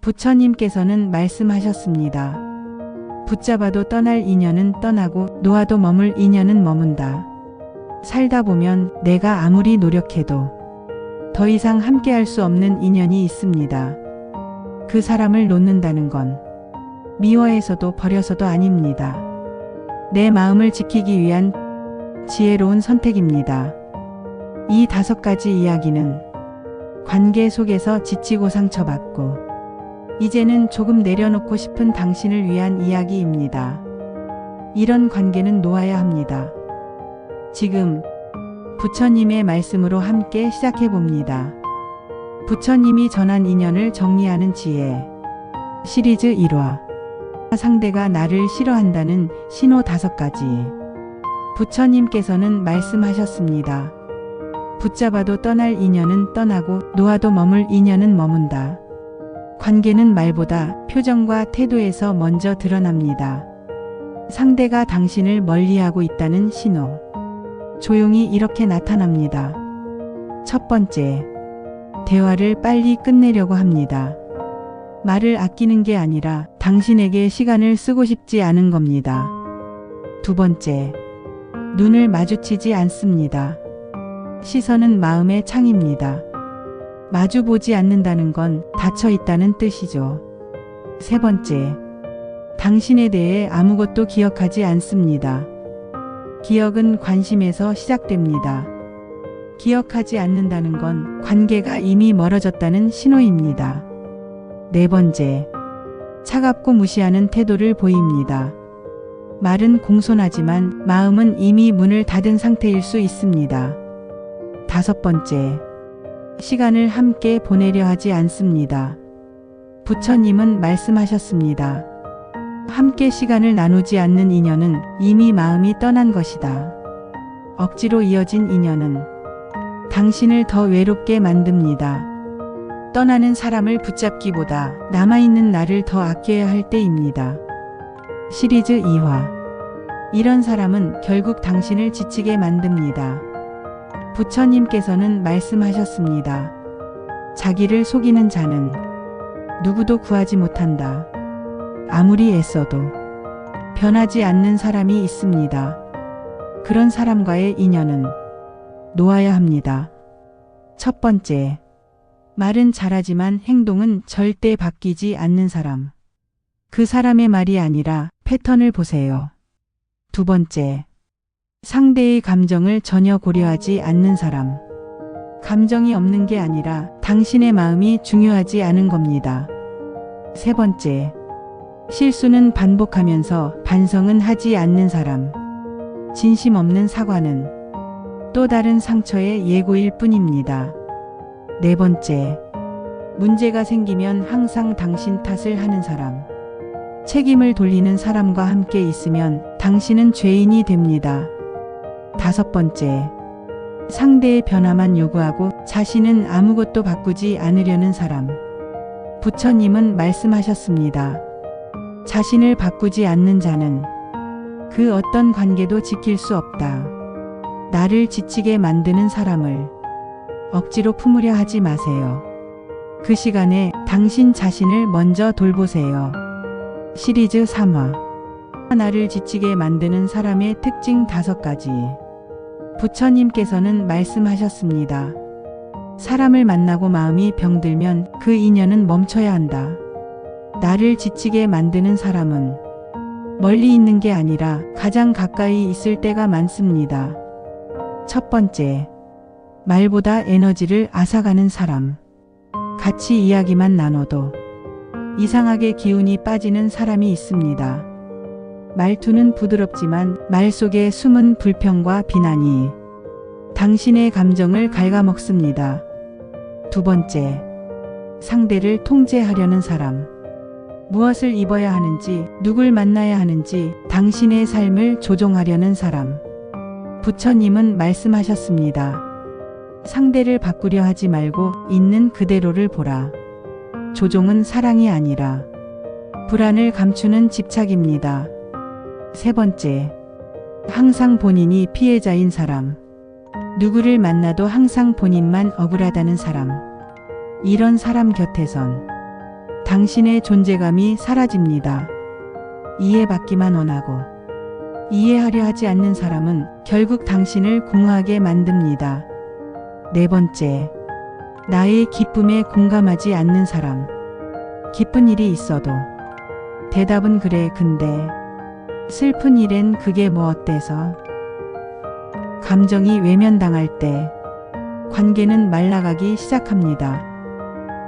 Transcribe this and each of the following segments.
부처님께서는 말씀하셨습니다. 붙잡아도 떠날 인연은 떠나고 놓아도 머물 인연은 머문다. 살다 보면 내가 아무리 노력해도 더 이상 함께할 수 없는 인연이 있습니다. 그 사람을 놓는다는 건 미워해서도 버려서도 아닙니다. 내 마음을 지키기 위한 지혜로운 선택입니다. 이 5가지 이야기는 관계 속에서 지치고 상처받고 이제는 조금 내려놓고 싶은 당신을 위한 이야기입니다. 이런 관계는 놓아야 합니다. 지금 부처님의 말씀으로 함께 시작해 봅니다. 부처님이 전한 인연을 정리하는 지혜 시리즈 1화 상대가 나를 싫어한다는 신호 5가지. 부처님께서는 말씀하셨습니다. 붙잡아도 떠날 인연은 떠나고 놓아도 머물 인연은 머문다. 관계는 말보다 표정과 태도에서 먼저 드러납니다. 상대가 당신을 멀리하고 있다는 신호. 조용히 이렇게 나타납니다. 첫 번째, 대화를 빨리 끝내려고 합니다. 말을 아끼는 게 아니라 당신에게 시간을 쓰고 싶지 않은 겁니다. 두 번째, 눈을 마주치지 않습니다. 시선은 마음의 창입니다. 마주보지 않는다는 건 닫혀 있다는 뜻이죠. 세 번째, 당신에 대해 아무것도 기억하지 않습니다. 기억은 관심에서 시작됩니다. 기억하지 않는다는 건 관계가 이미 멀어졌다는 신호입니다. 네 번째, 차갑고 무시하는 태도를 보입니다. 말은 공손하지만 마음은 이미 문을 닫은 상태일 수 있습니다. 다섯 번째, 시간을 함께 보내려 하지 않습니다. 부처님은 말씀하셨습니다. 함께 시간을 나누지 않는 인연은 이미 마음이 떠난 것이다. 억지로 이어진 인연은 당신을 더 외롭게 만듭니다. 떠나는 사람을 붙잡기보다 남아있는 나를 더 아껴야 할 때입니다. 시리즈 2화. 이런 사람은 결국 당신을 지치게 만듭니다. 부처님께서는 말씀하셨습니다. 자기를 속이는 자는 누구도 구하지 못한다. 아무리 애써도 변하지 않는 사람이 있습니다. 그런 사람과의 인연은 놓아야 합니다. 첫 번째, 말은 잘하지만 행동은 절대 바뀌지 않는 사람. 그 사람의 말이 아니라 패턴을 보세요. 두 번째, 상대의 감정을 전혀 고려하지 않는 사람. 감정이 없는 게 아니라 당신의 마음이 중요하지 않은 겁니다. 세 번째, 실수는 반복하면서 반성은 하지 않는 사람. 진심 없는 사과는 또 다른 상처의 예고일 뿐입니다. 네 번째, 문제가 생기면 항상 당신 탓을 하는 사람. 책임을 돌리는 사람과 함께 있으면 당신은 죄인이 됩니다. 다섯 번째, 상대의 변화만 요구하고 자신은 아무것도 바꾸지 않으려는 사람. 부처님은 말씀하셨습니다. 자신을 바꾸지 않는 자는 그 어떤 관계도 지킬 수 없다. 나를 지치게 만드는 사람을 억지로 품으려 하지 마세요. 그 시간에 당신 자신을 먼저 돌보세요. 시리즈 3화. 나를 지치게 만드는 사람의 특징 5가지. 부처님께서는 말씀하셨습니다. 사람을 만나고 마음이 병들면 그 인연은 멈춰야 한다. 나를 지치게 만드는 사람은 멀리 있는 게 아니라 가장 가까이 있을 때가 많습니다. 첫 번째, 말보다 에너지를 앗아가는 사람. 같이 이야기만 나눠도 이상하게 기운이 빠지는 사람이 있습니다. 말투는 부드럽지만 말 속에 숨은 불평과 비난이 당신의 감정을 갉아먹습니다. 두 번째, 상대를 통제하려는 사람. 무엇을 입어야 하는지, 누굴 만나야 하는지 당신의 삶을 조종하려는 사람. 부처님은 말씀하셨습니다. 상대를 바꾸려 하지 말고 있는 그대로를 보라. 조종은 사랑이 아니라 불안을 감추는 집착입니다. 세 번째, 항상 본인이 피해자인 사람. 누구를 만나도 항상 본인만 억울하다는 사람. 이런 사람 곁에선 당신의 존재감이 사라집니다. 이해받기만 원하고 이해하려 하지 않는 사람은 결국 당신을 공허하게 만듭니다. 네 번째, 나의 기쁨에 공감하지 않는 사람. 기쁜 일이 있어도 대답은 그래, 근데 슬픈 일엔 그게 뭐 어때서? 감정이 외면당할 때 관계는 말라가기 시작합니다.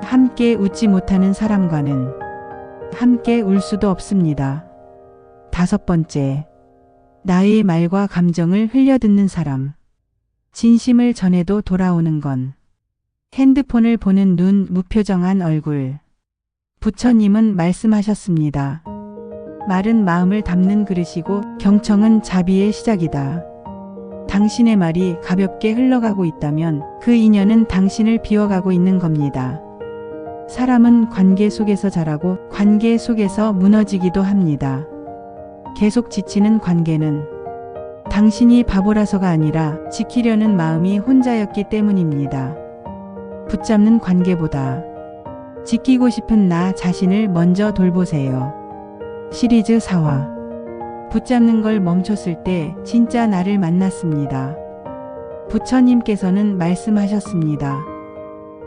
함께 웃지 못하는 사람과는 함께 울 수도 없습니다. 다섯 번째, 나의 말과 감정을 흘려듣는 사람. 진심을 전해도 돌아오는 건 핸드폰을 보는 눈, 무표정한 얼굴. 부처님은 말씀하셨습니다. 말은 마음을 담는 그릇이고 경청은 자비의 시작이다. 당신의 말이 가볍게 흘러가고 있다면 그 인연은 당신을 비워가고 있는 겁니다. 사람은 관계 속에서 자라고 관계 속에서 무너지기도 합니다. 계속 지치는 관계는 당신이 바보라서가 아니라 지키려는 마음이 혼자였기 때문입니다. 붙잡는 관계보다 지키고 싶은 나 자신을 먼저 돌보세요. 시리즈 4화. 붙잡는 걸 멈췄을 때 진짜 나를 만났습니다. 부처님께서는 말씀하셨습니다.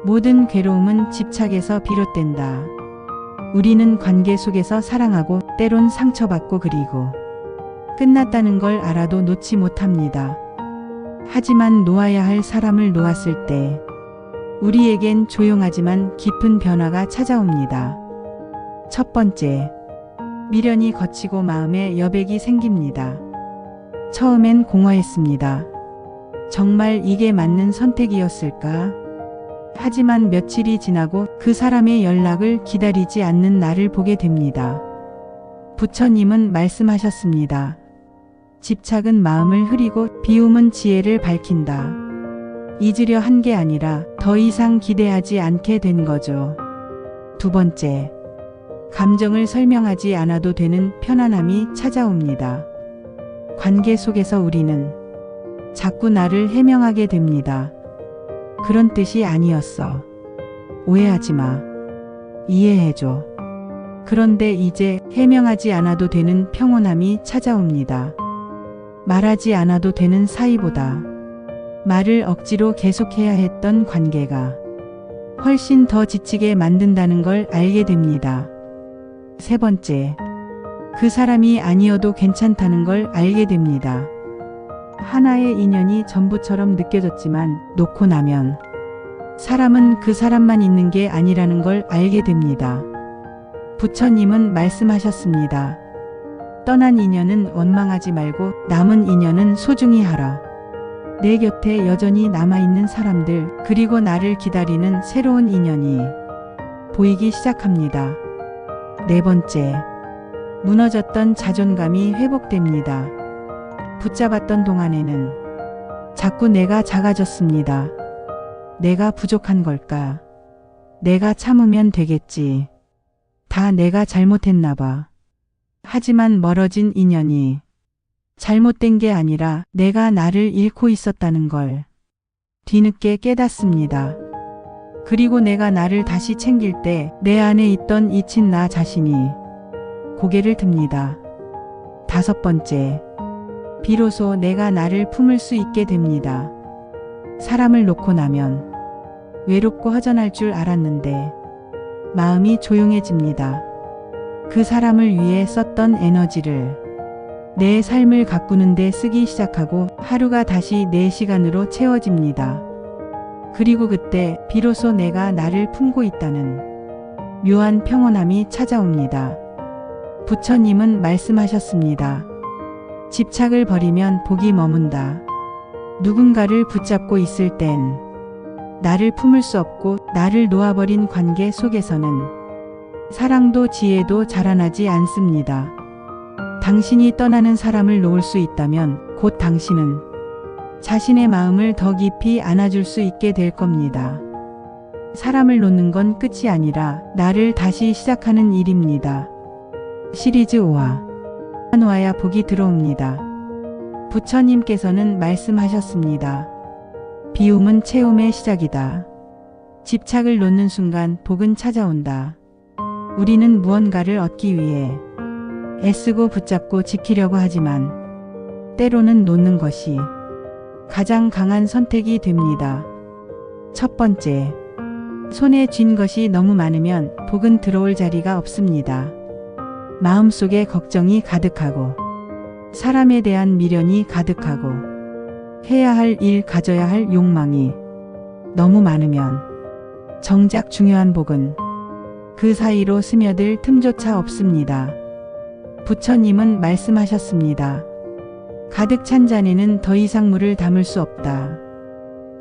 모든 괴로움은 집착에서 비롯된다. 우리는 관계 속에서 사랑하고 때론 상처받고 그리고 끝났다는 걸 알아도 놓지 못합니다. 하지만 놓아야 할 사람을 놓았을 때 우리에겐 조용하지만 깊은 변화가 찾아옵니다. 첫 번째, 미련이 거치고 마음에 여백이 생깁니다. 처음엔 공허했습니다. 정말 이게 맞는 선택이었을까? 하지만 며칠이 지나고 그 사람의 연락을 기다리지 않는 나를 보게 됩니다. 부처님은 말씀하셨습니다. 집착은 마음을 흐리고 비움은 지혜를 밝힌다. 잊으려 한 게 아니라 더 이상 기대하지 않게 된 거죠. 두 번째, 감정을 설명하지 않아도 되는 편안함이 찾아옵니다. 관계 속에서 우리는 자꾸 나를 해명하게 됩니다. 그런 뜻이 아니었어. 오해하지 마. 이해해줘. 그런데 이제 해명하지 않아도 되는 평온함이 찾아옵니다. 말하지 않아도 되는 사이보다 말을 억지로 계속해야 했던 관계가 훨씬 더 지치게 만든다는 걸 알게 됩니다. 세 번째, 그 사람이 아니어도 괜찮다는 걸 알게 됩니다. 하나의 인연이 전부처럼 느껴졌지만 놓고 나면 사람은 그 사람만 있는 게 아니라는 걸 알게 됩니다. 부처님은 말씀하셨습니다. 떠난 인연은 원망하지 말고 남은 인연은 소중히 하라. 내 곁에 여전히 남아있는 사람들, 그리고 나를 기다리는 새로운 인연이 보이기 시작합니다. 네 번째, 무너졌던 자존감이 회복됩니다. 붙잡았던 동안에는 자꾸 내가 작아졌습니다. 내가 부족한 걸까? 내가 참으면 되겠지. 다 내가 잘못했나 봐. 하지만 멀어진 인연이 잘못된 게 아니라 내가 나를 잃고 있었다는 걸 뒤늦게 깨닫습니다. 그리고 내가 나를 다시 챙길 때 내 안에 있던 잊힌 나 자신이 고개를 듭니다. 다섯 번째, 비로소 내가 나를 품을 수 있게 됩니다. 사람을 놓고 나면 외롭고 허전할 줄 알았는데 마음이 조용해집니다. 그 사람을 위해 썼던 에너지를 내 삶을 가꾸는 데 쓰기 시작하고 하루가 다시 내 시간으로 채워집니다. 그리고 그때 비로소 내가 나를 품고 있다는 묘한 평온함이 찾아옵니다. 부처님은 말씀하셨습니다. 집착을 버리면 복이 머문다. 누군가를 붙잡고 있을 땐 나를 품을 수 없고 나를 놓아버린 관계 속에서는 사랑도 지혜도 자라나지 않습니다. 당신이 떠나는 사람을 놓을 수 있다면 곧 당신은 자신의 마음을 더 깊이 안아줄 수 있게 될 겁니다. 사람을 놓는 건 끝이 아니라 나를 다시 시작하는 일입니다. 시리즈 5화. 놓아야 복이 들어옵니다. 부처님께서는 말씀하셨습니다. 비움은 채움의 시작이다. 집착을 놓는 순간 복은 찾아온다. 우리는 무언가를 얻기 위해 애쓰고 붙잡고 지키려고 하지만 때로는 놓는 것이 가장 강한 선택이 됩니다. 첫 번째, 손에 쥔 것이 너무 많으면 복은 들어올 자리가 없습니다. 마음속에 걱정이 가득하고 사람에 대한 미련이 가득하고 해야 할 일, 가져야 할 욕망이 너무 많으면 정작 중요한 복은 그 사이로 스며들 틈조차 없습니다. 부처님은 말씀하셨습니다. 가득 찬 잔에는 더 이상 물을 담을 수 없다.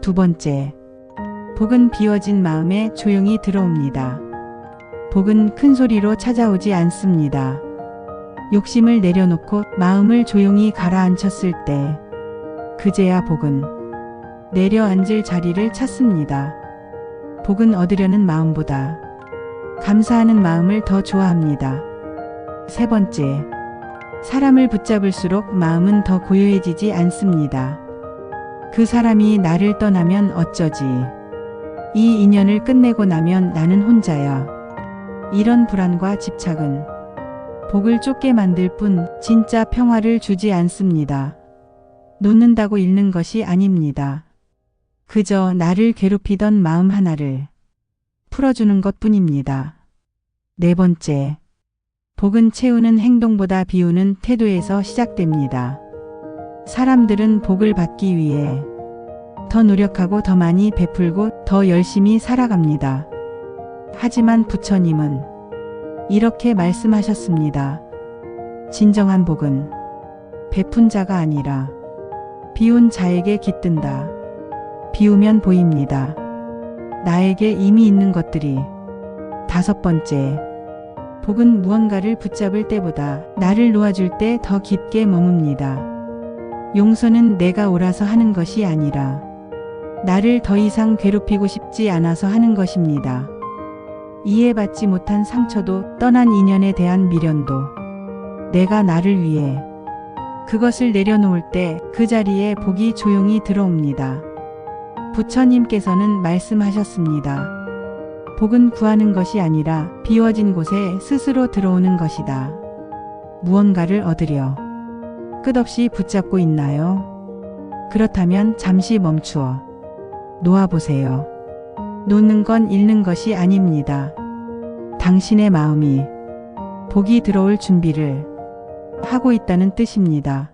두 번째, 복은 비워진 마음에 조용히 들어옵니다. 복은 큰 소리로 찾아오지 않습니다. 욕심을 내려놓고 마음을 조용히 가라앉혔을 때 그제야 복은 내려앉을 자리를 찾습니다. 복은 얻으려는 마음보다 감사하는 마음을 더 좋아합니다. 세 번째, 사람을 붙잡을수록 마음은 더 고요해지지 않습니다. 그 사람이 나를 떠나면 어쩌지? 이 인연을 끝내고 나면 나는 혼자야. 이런 불안과 집착은 복을 쫓게 만들 뿐 진짜 평화를 주지 않습니다. 놓는다고 잃는 것이 아닙니다. 그저 나를 괴롭히던 마음 하나를 풀어주는 것뿐입니다. 네 번째, 복은 채우는 행동보다 비우는 태도에서 시작됩니다. 사람들은 복을 받기 위해 더 노력하고 더 많이 베풀고 더 열심히 살아갑니다. 하지만 부처님은 이렇게 말씀하셨습니다. 진정한 복은 베푼 자가 아니라 비운 자에게 깃든다. 비우면 보입니다. 나에게 이미 있는 것들이. 다섯 번째, 복은 무언가를 붙잡을 때보다 나를 놓아줄 때 더 깊게 머뭅니다. 용서는 내가 옳아서 하는 것이 아니라 나를 더 이상 괴롭히고 싶지 않아서 하는 것입니다. 이해받지 못한 상처도 떠난 인연에 대한 미련도 내가 나를 위해 그것을 내려놓을 때 그 자리에 복이 조용히 들어옵니다. 부처님께서는 말씀하셨습니다. 복은 구하는 것이 아니라 비워진 곳에 스스로 들어오는 것이다. 무언가를 얻으려 끝없이 붙잡고 있나요? 그렇다면 잠시 멈추어 놓아보세요. 놓는 건 잃는 것이 아닙니다. 당신의 마음이 복이 들어올 준비를 하고 있다는 뜻입니다.